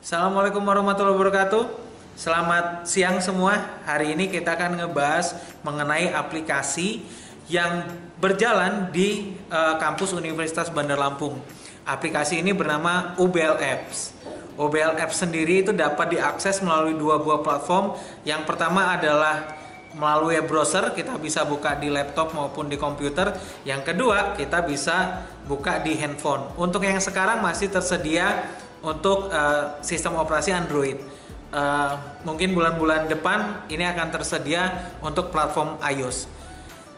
Assalamualaikum warahmatullahi wabarakatuh. Selamat siang semua. Hari ini kita akan ngebahas mengenai aplikasi yang berjalan di kampus Universitas Bandar Lampung. Aplikasi ini bernama UBL Apps. UBL Apps sendiri itu dapat diakses melalui dua buah platform. Yang pertama adalah melalui web browser, kita bisa buka di laptop maupun di komputer. Yang kedua, kita bisa buka di handphone. Untuk yang sekarang masih tersedia untuk sistem operasi Android. Mungkin bulan-bulan depan ini akan tersedia untuk platform iOS.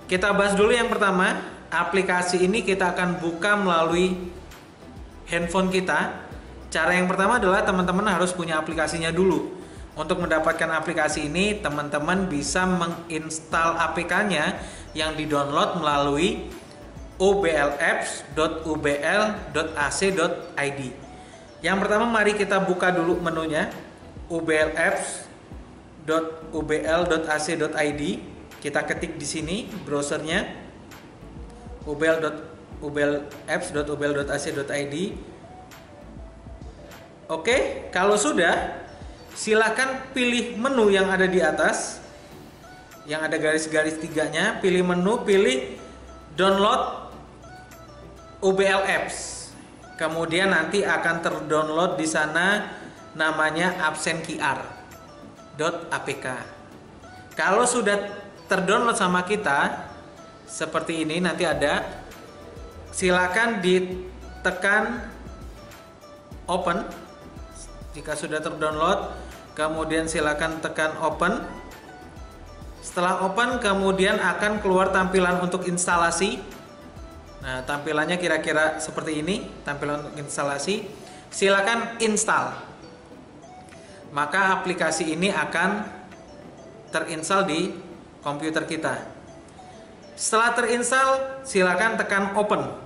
Kita bahas dulu yang pertama. Aplikasi ini kita akan buka melalui handphone kita. Cara yang pertama adalah teman-teman harus punya aplikasinya dulu. Untuk mendapatkan aplikasi ini, teman-teman bisa menginstal APK-nya yang di-download melalui ublapps.ubl.ac.id. Yang pertama, mari kita buka dulu menunya, ublapps.ubl.ac.id. Kita ketik di sini browsernya ublapps.ubl.ac.id. Oke, kalau sudah, silakan pilih menu yang ada di atas, yang ada garis-garis tiganya. Pilih menu, pilih download UBL Apps. Kemudian nanti akan terdownload di sana namanya absenqr.apk. Kalau sudah terdownload sama kita seperti ini, nanti ada, silakan ditekan open. Jika sudah terdownload, kemudian silakan tekan open. Setelah open, kemudian akan keluar tampilan untuk instalasi. Nah, tampilannya kira-kira seperti ini, tampilan untuk instalasi. Silakan install. Maka aplikasi ini akan terinstall di komputer kita. Setelah terinstall, silakan tekan open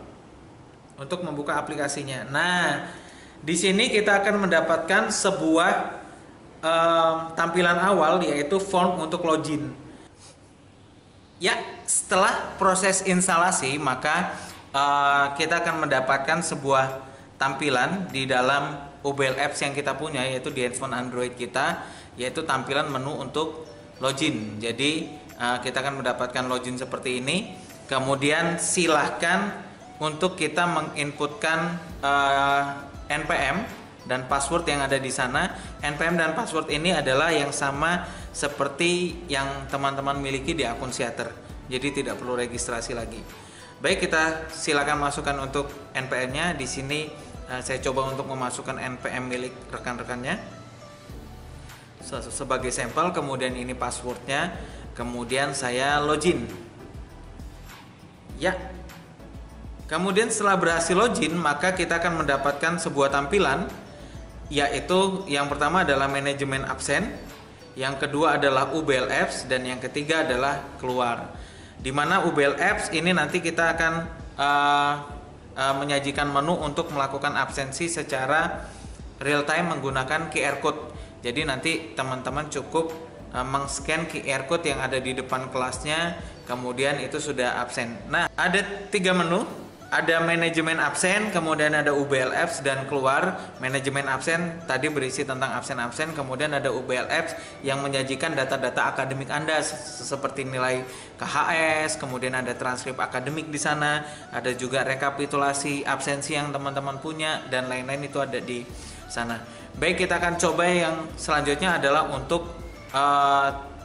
untuk membuka aplikasinya. Nah, di sini kita akan mendapatkan sebuah tampilan awal, yaitu form untuk login. Ya, setelah proses instalasi, maka kita akan mendapatkan sebuah tampilan di dalam UBL Apps yang kita punya, yaitu di handphone Android kita, yaitu tampilan menu untuk login. Jadi kita akan mendapatkan login seperti ini. Kemudian silahkan untuk kita menginputkan NPM dan password yang ada di sana. NPM dan password ini adalah yang sama seperti yang teman-teman miliki di akun Seater. Jadi tidak perlu registrasi lagi. Baik, kita silakan masukkan untuk NPM-nya. Di sini saya coba untuk memasukkan NPM milik rekan-rekannya sebagai sampel. Kemudian ini passwordnya. Kemudian saya login. Ya. Kemudian setelah berhasil login, maka kita akan mendapatkan sebuah tampilan, yaitu yang pertama adalah manajemen absen, yang kedua adalah UBL Apps, dan yang ketiga adalah keluar. Di mana UBL Apps ini nanti kita akan menyajikan menu untuk melakukan absensi secara real time menggunakan QR code. Jadi nanti teman-teman cukup meng-scan QR code yang ada di depan kelasnya, kemudian itu sudah absen. Nah, ada 3 menu. Ada manajemen absen, kemudian ada UBL Apps, dan keluar. Manajemen absen tadi berisi tentang absen-absen, kemudian ada UBL Apps yang menyajikan data-data akademik Anda seperti nilai KHS, kemudian ada transkrip akademik di sana, ada juga rekapitulasi absensi yang teman-teman punya, dan lain-lain itu ada di sana. Baik, kita akan coba yang selanjutnya adalah untuk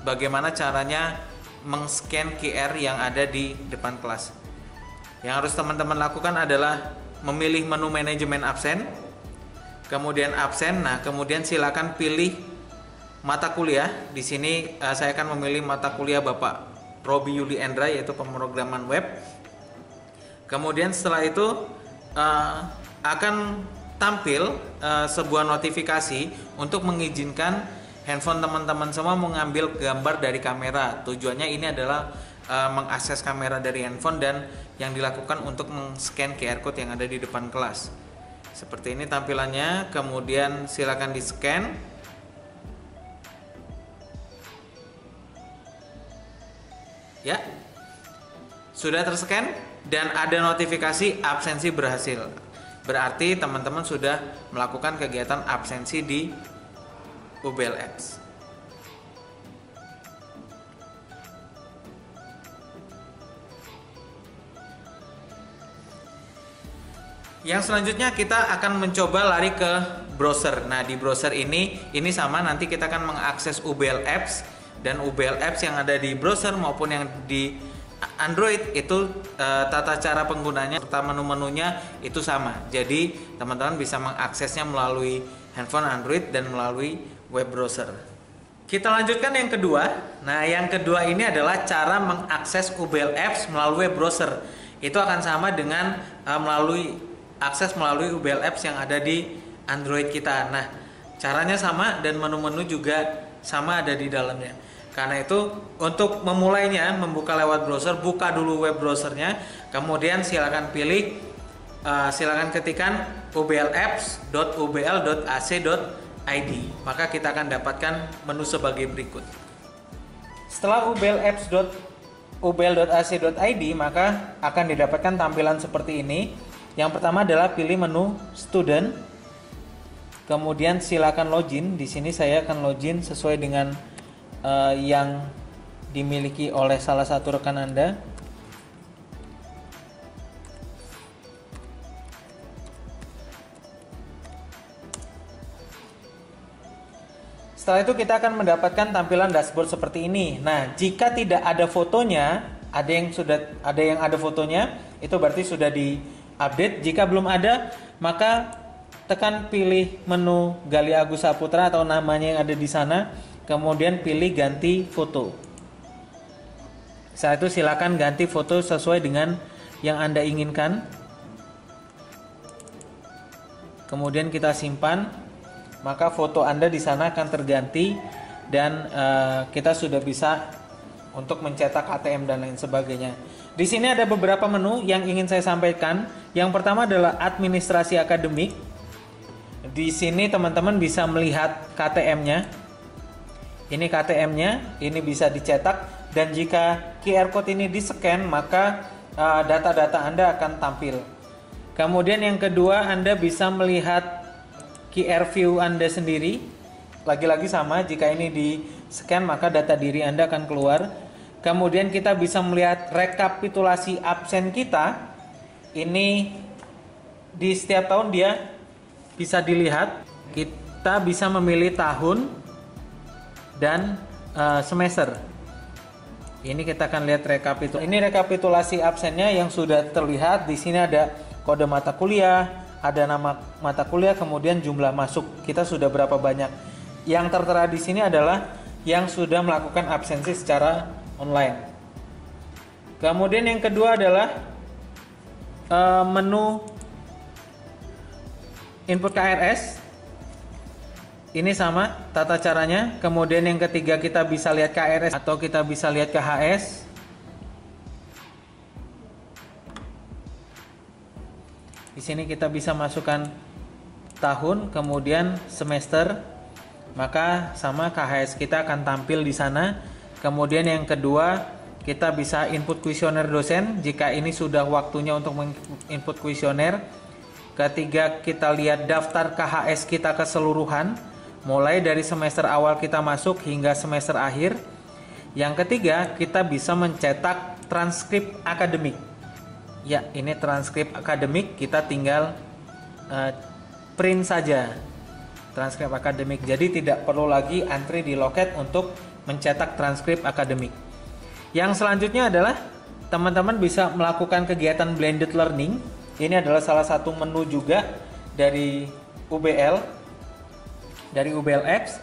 bagaimana caranya meng-scan QR yang ada di depan kelas. Yang harus teman-teman lakukan adalah memilih menu manajemen absen, kemudian absen. Nah, kemudian silakan pilih mata kuliah. Di sini saya akan memilih mata kuliah Bapak Robi Yuli Endra, yaitu pemrograman web. Kemudian setelah itu akan tampil sebuah notifikasi untuk mengizinkan handphone teman-teman semua mengambil gambar dari kamera. Tujuannya ini adalah mengakses kamera dari handphone, dan yang dilakukan untuk men-scan QR code yang ada di depan kelas. Seperti ini tampilannya. Kemudian silakan di-scan. Ya, sudah terscan dan ada notifikasi absensi berhasil. berarti teman-teman sudah melakukan kegiatan absensi di UBL Apps. Yang selanjutnya kita akan mencoba lari ke browser. Nah, di browser ini sama, nanti kita akan mengakses UBL Apps, dan UBL Apps yang ada di browser maupun yang di Android itu tata cara penggunanya serta menu-menunya itu sama. Jadi teman-teman bisa mengaksesnya melalui handphone Android dan melalui web browser. Kita lanjutkan yang kedua. Nah, yang kedua ini adalah cara mengakses UBL Apps melalui web browser. Itu akan sama dengan akses melalui UBL Apps yang ada di Android kita. Nah, caranya sama dan menu-menu juga sama ada di dalamnya. Karena itu untuk memulainya, membuka lewat browser, buka dulu web browsernya, kemudian silakan ketikkan ublapps.ubl.ac.id. Maka kita akan dapatkan menu sebagai berikut. Setelah ublapps.ubl.ac.id, maka akan didapatkan tampilan seperti ini. Yang pertama adalah pilih menu student, kemudian silakan login. Di sini saya akan login sesuai dengan yang dimiliki oleh salah satu rekan Anda. Setelah itu kita akan mendapatkan tampilan dashboard seperti ini. Nah, jika tidak ada fotonya, ada yang ada fotonya, itu berarti sudah di-update. Jika belum ada, maka tekan pilih menu Gali Agus Saputra atau namanya yang ada di sana. Kemudian pilih ganti foto. Setelah itu silakan ganti foto sesuai dengan yang Anda inginkan. Kemudian kita simpan, maka foto Anda di sana akan terganti dan kita sudah bisa untuk mencetak KTM dan lain sebagainya. Di sini ada beberapa menu yang ingin saya sampaikan. Yang pertama adalah administrasi akademik. Di sini teman-teman bisa melihat KTM-nya. Ini KTM-nya, ini bisa dicetak, dan jika QR code ini di-scan, maka data-data Anda akan tampil. Kemudian yang kedua, Anda bisa melihat QR view Anda sendiri. Lagi-lagi sama, jika ini di-scan, maka data diri Anda akan keluar. Kemudian kita bisa melihat rekapitulasi absen kita. Ini di setiap tahun dia bisa dilihat. Kita bisa memilih tahun dan semester. Ini kita akan lihat rekapitulasi. Ini rekapitulasi absennya yang sudah terlihat. Di sini ada kode mata kuliah, ada nama mata kuliah, kemudian jumlah masuk. Kita sudah berapa banyak. Yang tertera di sini adalah yang sudah melakukan absensi secara online. Kemudian yang kedua adalah menu input KRS. Ini sama tata caranya. Kemudian yang ketiga kita bisa lihat KRS atau kita bisa lihat KHS. Di sini kita bisa masukkan tahun, kemudian semester. Maka sama KHS kita akan tampil di sana. Kemudian yang kedua kita bisa input kuesioner dosen jika ini sudah waktunya untuk input kuesioner. Ketiga kita lihat daftar KHS kita keseluruhan, mulai dari semester awal kita masuk hingga semester akhir. Yang ketiga, kita bisa mencetak transkrip akademik. Ya, ini transkrip akademik, kita tinggal print saja transkrip akademik. Jadi tidak perlu lagi antri di loket untuk mencetak transkrip akademik. Yang selanjutnya adalah teman-teman bisa melakukan kegiatan blended learning. Ini adalah salah satu menu juga dari UBL Apps,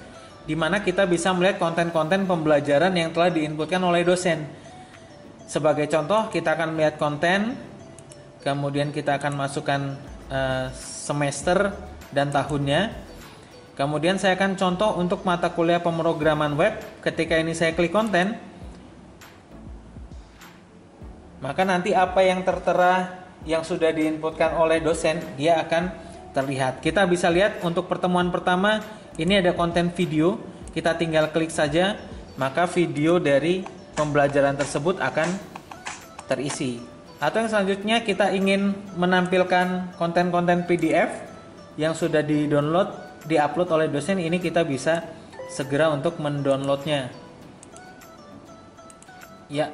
di mana kita bisa melihat konten-konten pembelajaran yang telah diinputkan oleh dosen. Sebagai contoh, kita akan melihat konten, kemudian kita akan masukkan semester dan tahunnya. Kemudian saya akan contoh untuk mata kuliah pemrograman web. Ketika ini saya klik konten, maka nanti apa yang tertera yang sudah diinputkan oleh dosen, dia akan terlihat. Kita bisa lihat untuk pertemuan pertama ini ada konten video, kita tinggal klik saja, maka video dari pembelajaran tersebut akan terisi. Atau yang selanjutnya kita ingin menampilkan konten-konten PDF yang sudah di-download, di-upload oleh dosen, ini kita bisa segera untuk mendownloadnya. Ya,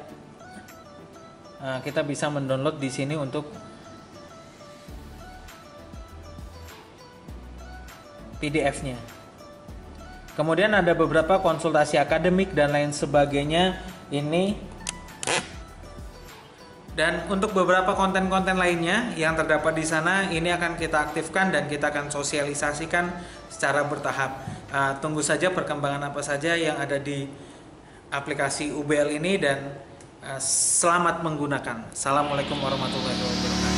nah, kita bisa mendownload di sini untuk PDF-nya. Kemudian ada beberapa konsultasi akademik dan lain sebagainya ini. Dan untuk beberapa konten-konten lainnya yang terdapat di sana, ini akan kita aktifkan dan kita akan sosialisasikan secara bertahap. Tunggu saja perkembangan apa saja yang ada di aplikasi UBL ini, dan selamat menggunakan. Assalamualaikum warahmatullahi wabarakatuh.